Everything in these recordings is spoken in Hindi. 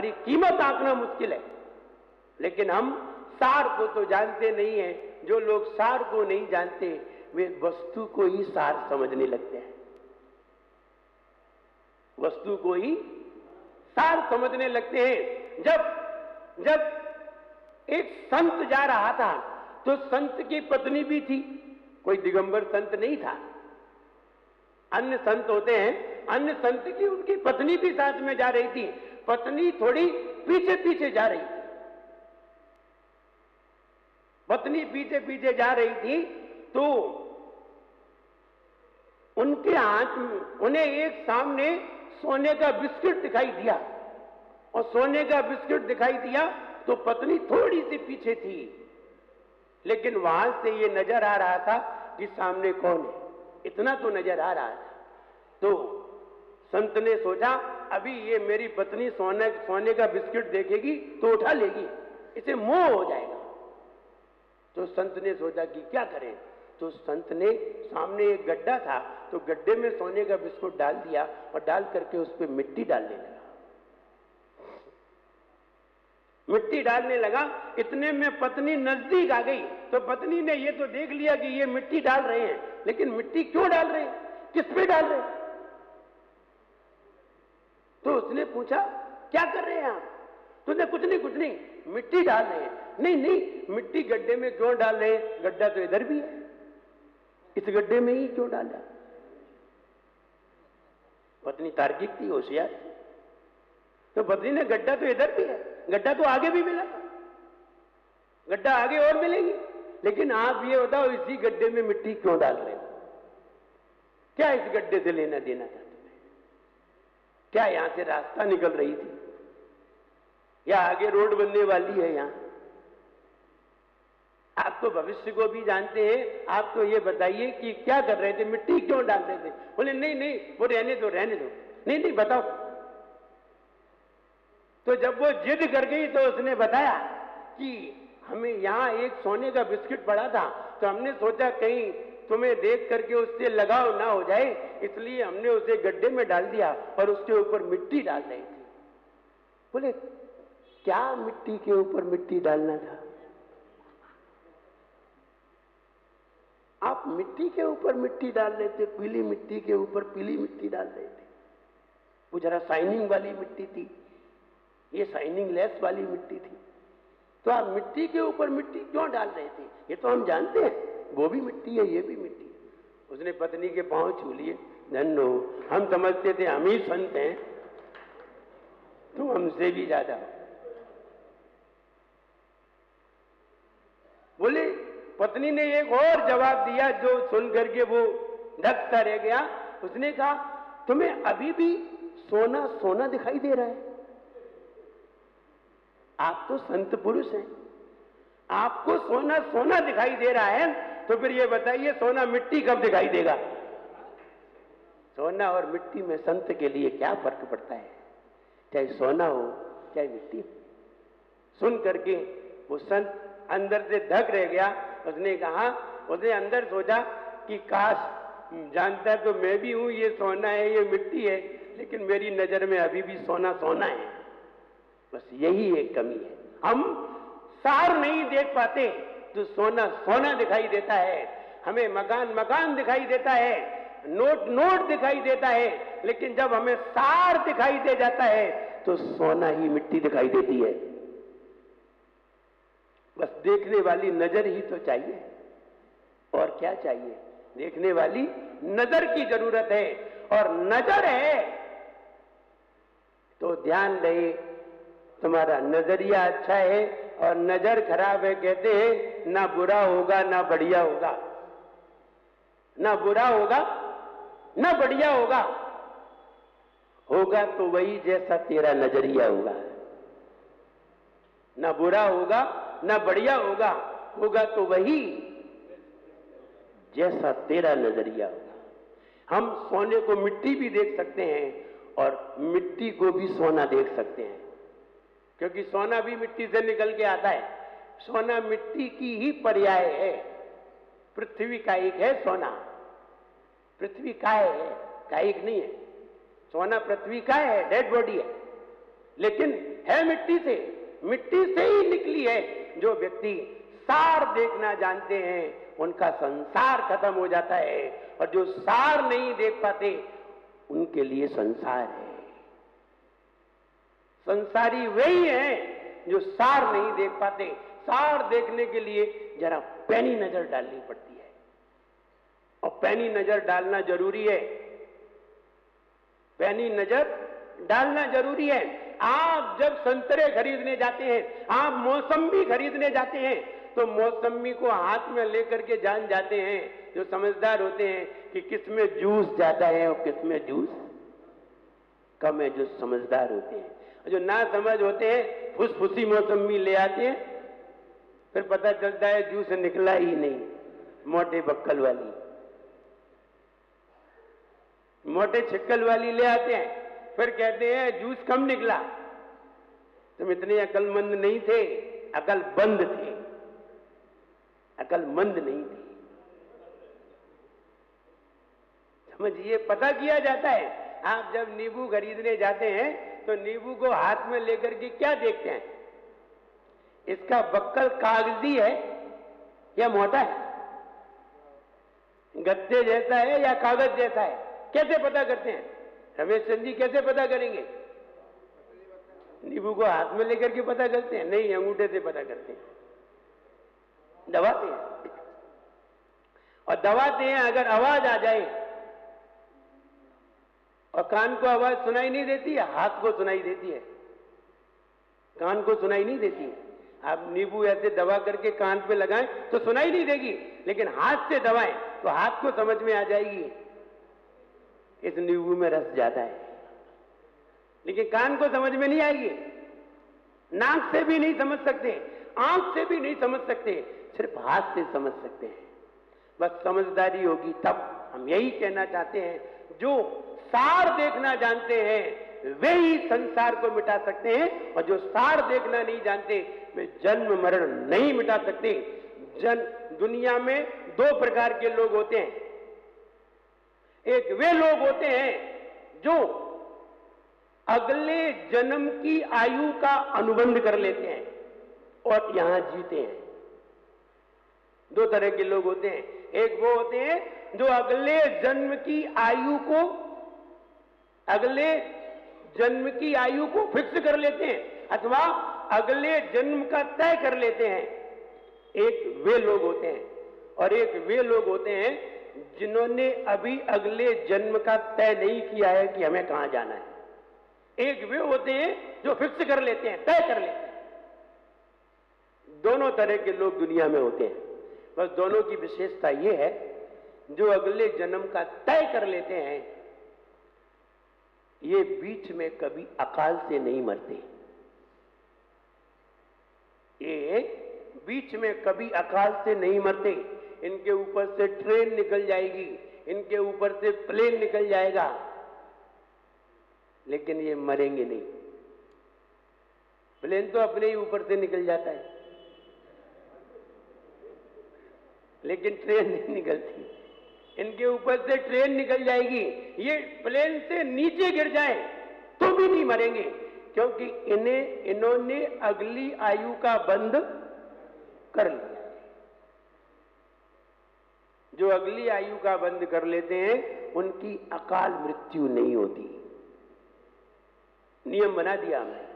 हमारी कीमत आंकना मुश्किल है, लेकिन हम सार को तो जानते नहीं है। जो लोग सार को नहीं जानते वे वस्तु को ही सार समझने लगते हैं, वस्तु को ही सार समझने लगते हैं। जब एक संत जा रहा था तो संत की पत्नी भी थी, कोई दिगंबर संत नहीं था। अन्य संत होते हैं, अन्य संत की उनकी पत्नी भी साथ में जा रही थी। पत्नी थोड़ी पीछे पीछे जा रही थी, पत्नी पीछे पीछे जा रही थी तो उनके हाथ में उन्हें एक सामने सोने का बिस्किट दिखाई दिया, और सोने का बिस्किट दिखाई दिया तो पत्नी थोड़ी सी पीछे थी, लेकिन वहां से ये नजर आ रहा था कि सामने कौन है, इतना तो नजर आ रहा था। तो संत ने सोचा अभी ये मेरी पत्नी सोने का बिस्किट देखेगी तो उठा लेगी, इसे मोह हो जाएगा। तो संत ने सोचा कि क्या करें, तो संत ने सामने एक गड्ढा था तो गड्ढे में सोने का बिस्कुट डाल दिया और डाल करके उस पर मिट्टी डालने लगा। मिट्टी डालने लगा, इतने में पत्नी नजदीक आ गई तो पत्नी ने ये तो देख लिया कि ये मिट्टी डाल रहे हैं, लेकिन मिट्टी क्यों डाल रहे हैं, किस पे डाल रहे हैं? तो उसने पूछा क्या कर रहे हैं आप? तो उसने कुछ नहीं मिट्टी डाल रहे हैं। नहीं मिट्टी गड्ढे में क्यों डाल रहे हैं, गड्ढा तो इधर भी है, इस गड्ढे में ही क्यों डाला? पत्नी तार्किक थी, होशियार थी। तो पत्नी ने गड्ढा तो इधर भी है, गड्ढा तो आगे भी मिला, गड्ढा आगे और मिलेगी, लेकिन आप ये बताओ इसी गड्ढे में मिट्टी क्यों डाल रहे हो? क्या इस गड्ढे से लेना देना था तुम्हें? क्या यहां से रास्ता निकल रही थी, या आगे रोड बनने वाली है यहां? आप तो भविष्य को भी जानते हैं, आप तो ये बताइए कि क्या कर रहे थे, मिट्टी क्यों डाल रहे थे? बोले नहीं वो रहने दो नहीं बताओ। तो जब वो जिद कर गई तो उसने बताया कि हमें यहां एक सोने का बिस्किट पड़ा था तो हमने सोचा कहीं तुम्हें देख करके उससे लगाव ना हो जाए, इसलिए हमने उसे गड्ढे में डाल दिया और उसके ऊपर मिट्टी डाल रही थी। बोले क्या मिट्टी के ऊपर मिट्टी डालना था? आप मिट्टी के ऊपर मिट्टी डाल रहे थे, पीली मिट्टी के ऊपर पीली मिट्टी डाल रहे थे। वो जरा शाइनिंग वाली मिट्टी थी, ये शाइनिंग लेस वाली मिट्टी थी, तो आप मिट्टी के ऊपर मिट्टी क्यों डाल रहे थे? ये तो हम जानते हैं, वो भी मिट्टी है ये भी मिट्टी है। उसने पत्नी के पांव छू लिए, धन्नो, हम समझते थे हम ही संत हैं, तुम हमसे भी ज्यादा हो। बोले पत्नी ने एक और जवाब दिया जो सुन करके वो धक सा रह गया। उसने कहा तुम्हें अभी भी सोना सोना दिखाई दे रहा है? आप तो संत पुरुष हैं, आपको सोना सोना दिखाई दे रहा है, तो फिर ये बताइए सोना मिट्टी कब दिखाई देगा? सोना और मिट्टी में संत के लिए क्या फर्क पड़ता है, चाहे सोना हो चाहे मिट्टी हो। सुन करके वो संत अंदर से धक रह गया। उसने कहा, उसने अंदर सोचा कि काश जानता तो मैं भी हूं ये सोना है ये मिट्टी है, लेकिन मेरी नजर में अभी भी सोना सोना है। बस यही एक कमी है, हम सार नहीं देख पाते तो सोना सोना दिखाई देता है, हमें मकान मकान दिखाई देता है, नोट नोट दिखाई देता है, लेकिन जब हमें सार दिखाई दे जाता है तो सोना ही मिट्टी दिखाई देती है। बस देखने वाली नजर ही तो चाहिए, और क्या चाहिए? देखने वाली नजर की जरूरत है, और नजर है तो ध्यान रहे तुम्हारा नजरिया अच्छा है, और नजर खराब है कहते हैं ना बुरा होगा ना बढ़िया होगा, ना बुरा होगा ना बढ़िया होगा, होगा तो वही जैसा तेरा नजरिया होगा। ना बुरा होगा ना बढ़िया होगा, होगा तो वही जैसा तेरा नजरिया होगा। हम सोने को मिट्टी भी देख सकते हैं और मिट्टी को भी सोना देख सकते हैं, क्योंकि सोना भी मिट्टी से निकल के आता है। सोना मिट्टी की ही पर्याय है, पृथ्वी का एक है सोना, पृथ्वी काय है, कायिक नहीं है। सोना पृथ्वी का है, डेड बॉडी है, लेकिन है मिट्टी से ही निकली है। जो व्यक्ति सार देखना जानते हैं उनका संसार खत्म हो जाता है, और जो सार नहीं देख पाते उनके लिए संसार है। संसारी वही है जो सार नहीं देख पाते। सार देखने के लिए जरा पैनी नजर डालनी पड़ती है, और पैनी नजर डालना जरूरी है। पैनी नजर डालना जरूरी है। आप जब संतरे खरीदने जाते हैं, आप मौसम्बी खरीदने जाते हैं, तो मौसम्बी को हाथ में लेकर के जान जाते हैं जो समझदार होते हैं कि किसमें जूस ज्यादा है और किसमें जूस कम है। जो समझदार होते हैं, जो ना समझ होते हैं फुसफुसी मौसम्बी ले आते हैं, फिर पता चलता है जूस निकला ही नहीं, मोटे बक्कल वाली, मोटे छिक्कल वाली ले आते हैं, फिर कहते हैं जूस कम निकला। तुम इतने अकलमंद नहीं थे, अकलबंद थे, अकलमंद नहीं थे। समझिए, पता किया जाता है। आप जब नींबू खरीदने जाते हैं तो नींबू को हाथ में लेकर के क्या देखते हैं, इसका बक्कल कागजी है या मोटा है, गत्ते जैसा है या कागज जैसा है, कैसे पता करते हैं? रमेश चंद जी कैसे पता करेंगे? नींबू को हाथ में लेकर के पता करते हैं? नहीं, अंगूठे से पता करते हैं, दबाते हैं। और दबाते हैं, अगर आवाज आ जाए, और कान को आवाज सुनाई नहीं देती है, हाथ को सुनाई देती है, कान को सुनाई नहीं देती। आप नींबू ऐसे दबा करके कान पे लगाएं तो सुनाई नहीं देगी, लेकिन हाथ से दबाएं तो हाथ को समझ में आ जाएगी इस नींबू में रस ज्यादा है, लेकिन कान को समझ में नहीं आएगी। नाक से भी नहीं समझ सकते, आंख से भी नहीं समझ सकते, सिर्फ हाथ से समझ सकते हैं। बस समझदारी होगी तब। हम यही कहना चाहते हैं, जो सार देखना जानते हैं वे ही संसार को मिटा सकते हैं, और जो सार देखना नहीं जानते वे जन्म मरण नहीं मिटा सकते। दुनिया में दो प्रकार के लोग होते हैं। एक वे लोग होते हैं जो अगले जन्म की आयु का अनुबंध कर लेते हैं और यहां जीते हैं। दो तरह के लोग होते हैं। एक वो होते हैं जो अगले जन्म की आयु को फिक्स कर लेते हैं अथवा अगले जन्म का तय कर लेते हैं। एक वे लोग होते हैं, और एक वे लोग होते हैं जिन्होंने अभी अगले जन्म का तय नहीं किया है कि हमें कहां जाना है। एक वे होते हैं जो फिक्स कर लेते हैं, तय कर लेते हैं। दोनों तरह के लोग दुनिया में होते हैं। बस दोनों की विशेषता यह है, जो अगले जन्म का तय कर लेते हैं ये बीच में कभी अकाल से नहीं मरते। ये बीच में कभी अकाल से नहीं मरते। इनके ऊपर से ट्रेन निकल जाएगी, इनके ऊपर से प्लेन निकल जाएगा, लेकिन ये मरेंगे नहीं। प्लेन तो अपने ही ऊपर से निकल जाता है, लेकिन ट्रेन नहीं निकलती। इनके ऊपर से ट्रेन निकल जाएगी, ये प्लेन से नीचे गिर जाए तो भी नहीं मरेंगे, क्योंकि इन्होंने अगली आयु का बंध कर लिया। जो अगली आयु का बंध कर लेते हैं उनकी अकाल मृत्यु नहीं होती। नियम बना दिया हमने,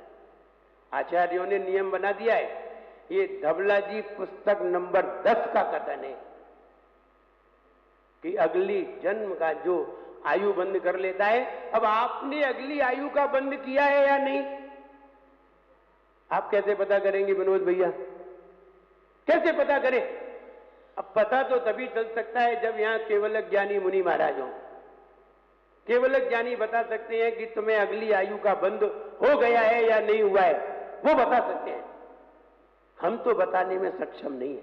आचार्यों ने नियम बना दिया है। ये धवला जी पुस्तक नंबर 10 का कथन है कि अगली जन्म का जो आयु बंद कर लेता है। अब आपने अगली आयु का बंद किया है या नहीं, आप कैसे पता करेंगे विनोद भैया? कैसे पता करें? अब पता तो तभी चल सकता है जब यहां केवल ज्ञानी मुनि महाराज हो। केवल ज्ञानी बता सकते हैं कि तुम्हें अगली आयु का बंद हो गया है या नहीं हुआ है, वो बता सकते हैं। हम तो बताने में सक्षम नहीं है,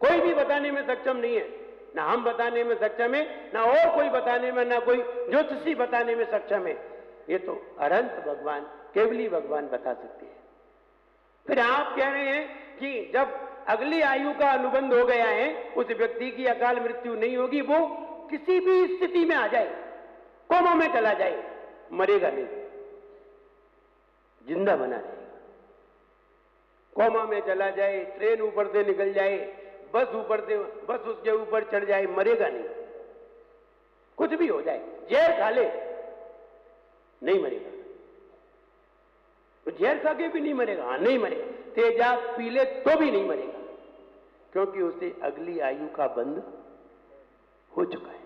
कोई भी बताने में सक्षम नहीं है। ना हम बताने में सक्षम है, ना और कोई बताने में, ना कोई ज्योतिषी बताने में सक्षम है। ये तो अनंत भगवान, केवली भगवान बता सकते हैं। फिर आप कह रहे हैं कि जब अगली आयु का अनुबंध हो गया है, उस व्यक्ति की अकाल मृत्यु नहीं होगी, वो किसी भी स्थिति में आ जाए, कोमा में चला जाए, मरेगा नहीं। जिंदा बना रहेगा। कोमा में चला जाए, ट्रेन ऊपर से निकल जाए, बस उसके ऊपर चढ़ जाए, मरेगा नहीं। कुछ भी हो जाए, जहर खा ले नहीं मरेगा। तो जहर खा के भी नहीं मरेगा? हाँ, नहीं मरेगा। तेजाब पी ले तो भी नहीं मरेगा, क्योंकि उसे अगली आयु का बंध हो चुका है।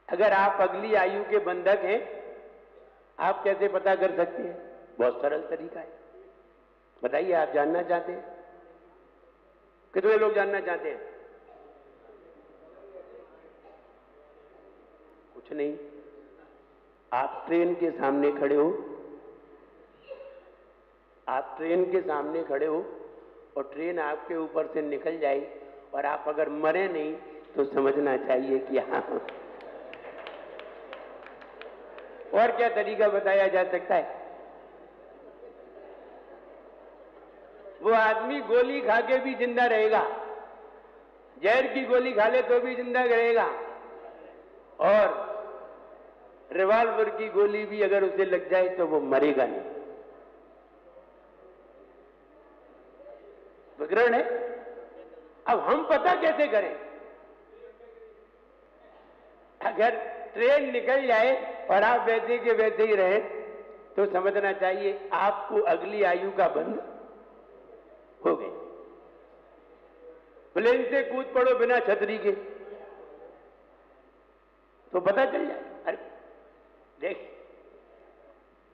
अगर आप अगली आयु के बंधक हैं, आप कैसे पता कर सकते हैं? बहुत सरल तरीका है। बताइए, आप जानना चाहते हैं? कितने लोग जानना चाहते हैं? कुछ नहीं। आप ट्रेन के सामने खड़े हो, आप ट्रेन के सामने खड़े हो और ट्रेन आपके ऊपर से निकल जाए और आप अगर मरे नहीं तो समझना चाहिए कि हाँ। और क्या तरीका बताया जा सकता है? वो आदमी गोली खा के भी जिंदा रहेगा, जहर की गोली खा ले तो भी जिंदा रहेगा, और रिवॉल्वर की गोली भी अगर उसे लग जाए तो वो मरेगा नहीं। विग्रहण है। अब हम पता कैसे करें? अगर ट्रेन निकल जाए और आप वैसे के वैसे ही रहे तो समझना चाहिए आपको अगली आयु का बंध हो गए। प्लेन से कूद पड़ो बिना छतरी के तो पता चल जाए। अरे देख,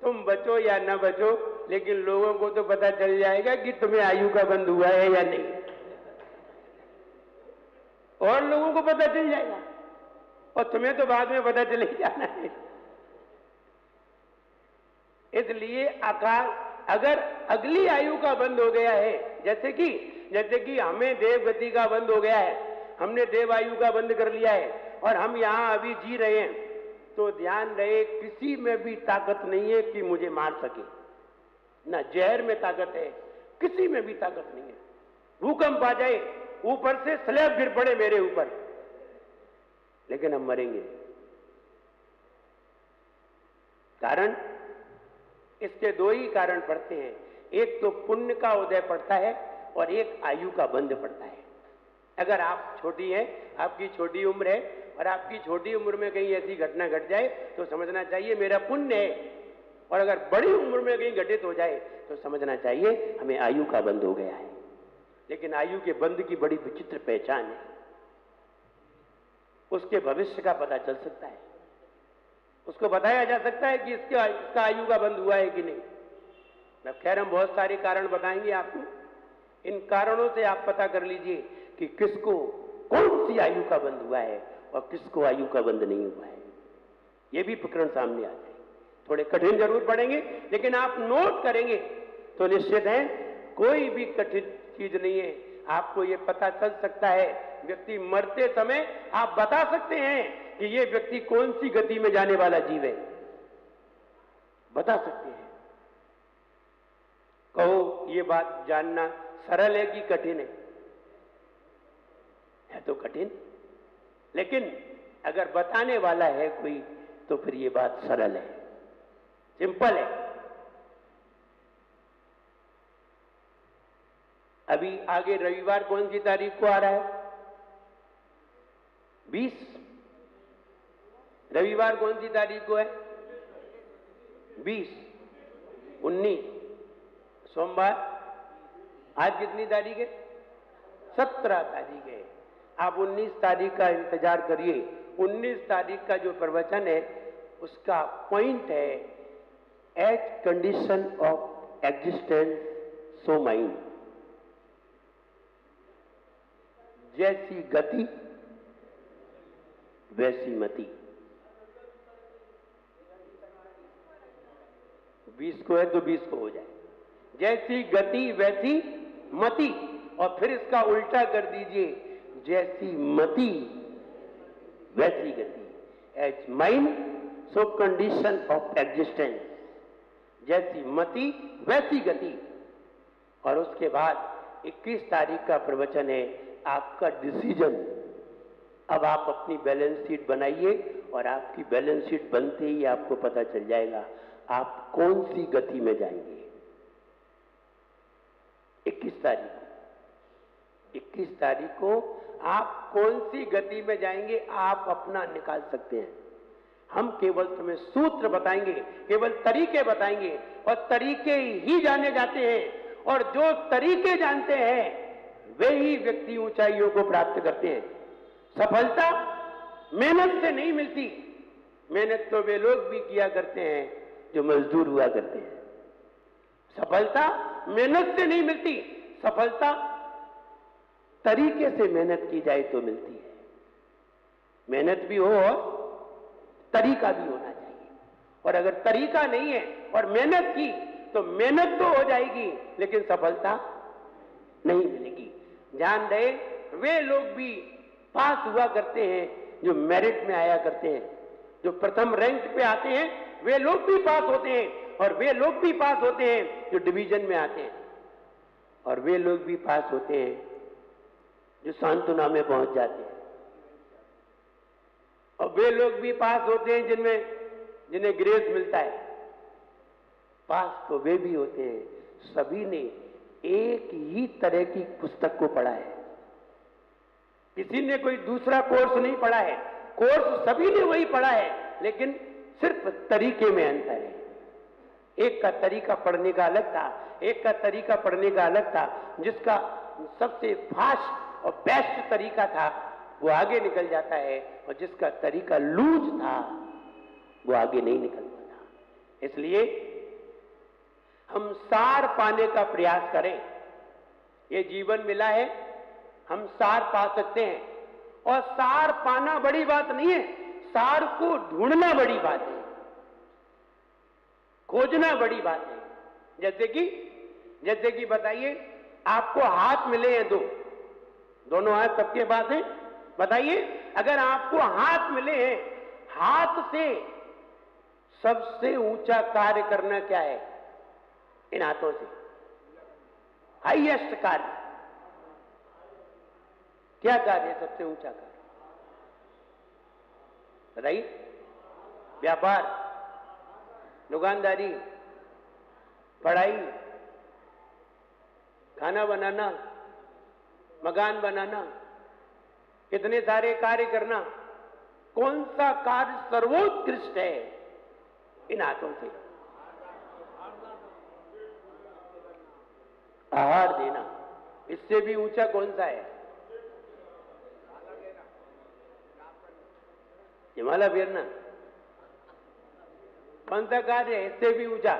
तुम बचो या ना बचो, लेकिन लोगों को तो पता चल जाएगा कि तुम्हें आयु का बंध हुआ है या नहीं, और लोगों को पता चल जाएगा, और तुम्हें तो बाद में पता चल ही जाना है। इसलिए अगर अगली आयु का बंध हो गया है, जैसे कि हमें देवगति का बंध हो गया है, हमने देव आयु का बंध कर लिया है और हम यहां अभी जी रहे हैं, तो ध्यान रहे किसी में भी ताकत नहीं है कि मुझे मार सके। ना जहर में ताकत है, किसी में भी ताकत नहीं है। भूकंप आ जाए, ऊपर से स्लैब गिर पड़े मेरे ऊपर, लेकिन हम मरेंगे। कारण, इसके दो ही कारण पड़ते हैं। एक तो पुण्य का उदय पड़ता है और एक आयु का बंध पड़ता है। अगर आप छोटी हैं, आपकी छोटी उम्र है और आपकी छोटी उम्र में कहीं ऐसी घटना घट जाए तो समझना चाहिए मेरा पुण्य है, और अगर बड़ी उम्र में कहीं घटित हो जाए तो समझना चाहिए हमें आयु का बंध हो गया है। लेकिन आयु के बंध की बड़ी विचित्र पहचान है, उसके भविष्य का पता चल सकता है, उसको बताया जा सकता है कि इसका आयु का बंध हुआ है कि नहीं। खैर, हम बहुत सारे कारण बताएंगे आपको। इन कारणों से आप पता कर लीजिए कि किसको कौन सी आयु का बंध हुआ है और किसको आयु का बंध नहीं हुआ है। ये भी प्रकरण सामने आ जाए। थोड़े कठिन जरूर पड़ेंगे, लेकिन आप नोट करेंगे तो निश्चित है कोई भी कठिन चीज नहीं है। आपको ये पता चल सकता है, व्यक्ति मरते समय आप बता सकते हैं कि ये व्यक्ति कौन सी गति में जाने वाला जीव है, बता सकते हैं। कहो ये बात जानना सरल है कि कठिन है तो कठिन, लेकिन अगर बताने वाला है कोई तो फिर ये बात सरल है, सिंपल है। अभी आगे रविवार कौन सी तारीख को आ रहा है? 20। रविवार कौन सी तारीख को है? 20, 19, सोमवार। आज कितनी तारीख है? 17 तारीख है। आप 19 तारीख का इंतजार करिए। 19 तारीख का जो प्रवचन है उसका पॉइंट है at condition of existence so mind. जैसी गति वैसी मति। 20 को है तो 20 को हो जाए। जैसी गति वैसी मति, और फिर इसका उल्टा कर दीजिए, जैसी मति वैसी गति। As mind so condition of existence. जैसी मति वैसी गति। और उसके बाद 21 तारीख का प्रवचन है आपका डिसीजन। अब आप अपनी बैलेंस शीट बनाइए और आपकी बैलेंस शीट बनते ही आपको पता चल जाएगा आप कौन सी गति में जाएंगे। 21 तारीख को आप कौन सी गति में जाएंगे आप अपना निकाल सकते हैं। हम केवल तुम्हें सूत्र बताएंगे, केवल तरीके बताएंगे, और तरीके ही जाने जाते हैं, और जो तरीके जानते हैं वे ही व्यक्ति ऊंचाइयों को प्राप्त करते हैं। सफलता मेहनत से नहीं मिलती, मेहनत तो वे लोग भी किया करते हैं जो मजदूर हुआ करते हैं। सफलता मेहनत से नहीं मिलती, सफलता तरीके से मेहनत की जाए तो मिलती है। मेहनत भी हो और तरीका भी होना चाहिए, और अगर तरीका नहीं है और मेहनत की तो मेहनत तो हो जाएगी लेकिन सफलता नहीं मिलेगी। ध्यान रहे, वे लोग भी पास हुआ करते हैं जो मेरिट में आया करते हैं, जो प्रथम रैंक पे आते हैं वे लोग भी पास होते हैं, और वे लोग भी पास होते हैं जो डिवीजन में आते हैं, और वे लोग भी पास होते हैं जो सांत्वना में पहुंच जाते हैं, और वे लोग भी पास होते हैं जिन्हें ग्रेस मिलता है। पास तो वे भी होते हैं, सभी ने एक ही तरह की पुस्तक को पढ़ा है, किसी ने कोई दूसरा कोर्स नहीं पढ़ा है, कोर्स सभी ने वही पढ़ा है, लेकिन सिर्फ तरीके में अंतर है। एक का तरीका पढ़ने का अलग था, एक का तरीका पढ़ने का अलग था। जिसका सबसे फास्ट और बेस्ट तरीका था वो आगे निकल जाता है, और जिसका तरीका लूज था वो आगे नहीं निकल पाता। इसलिए हम सार पाने का प्रयास करें। ये जीवन मिला है, हम सार पा सकते हैं, और सार पाना बड़ी बात नहीं है, सार को ढूंढना बड़ी बात है, खोजना बड़ी बात है। जैसे कि बताइए, आपको हाथ मिले हैं दोनों हाथ सबके पास हैं। बताइए, अगर आपको हाथ मिले हैं, हाथ से सबसे ऊंचा कार्य करना क्या है? इन हाथों से हाईएस्ट कार्य क्या कार्य है? सबसे ऊंचा कार्य बताइए। व्यापार, दुकानदारी, पढ़ाई, खाना बनाना, मकान बनाना, इतने सारे कार्य करना। कौन सा कार्य सर्वोत्कृष्ट है? इन हाथों से आहार देना। इससे भी ऊंचा कौन सा है? हिमालय फेरना। कौन सा कार्य है इससे भी ऊंचा?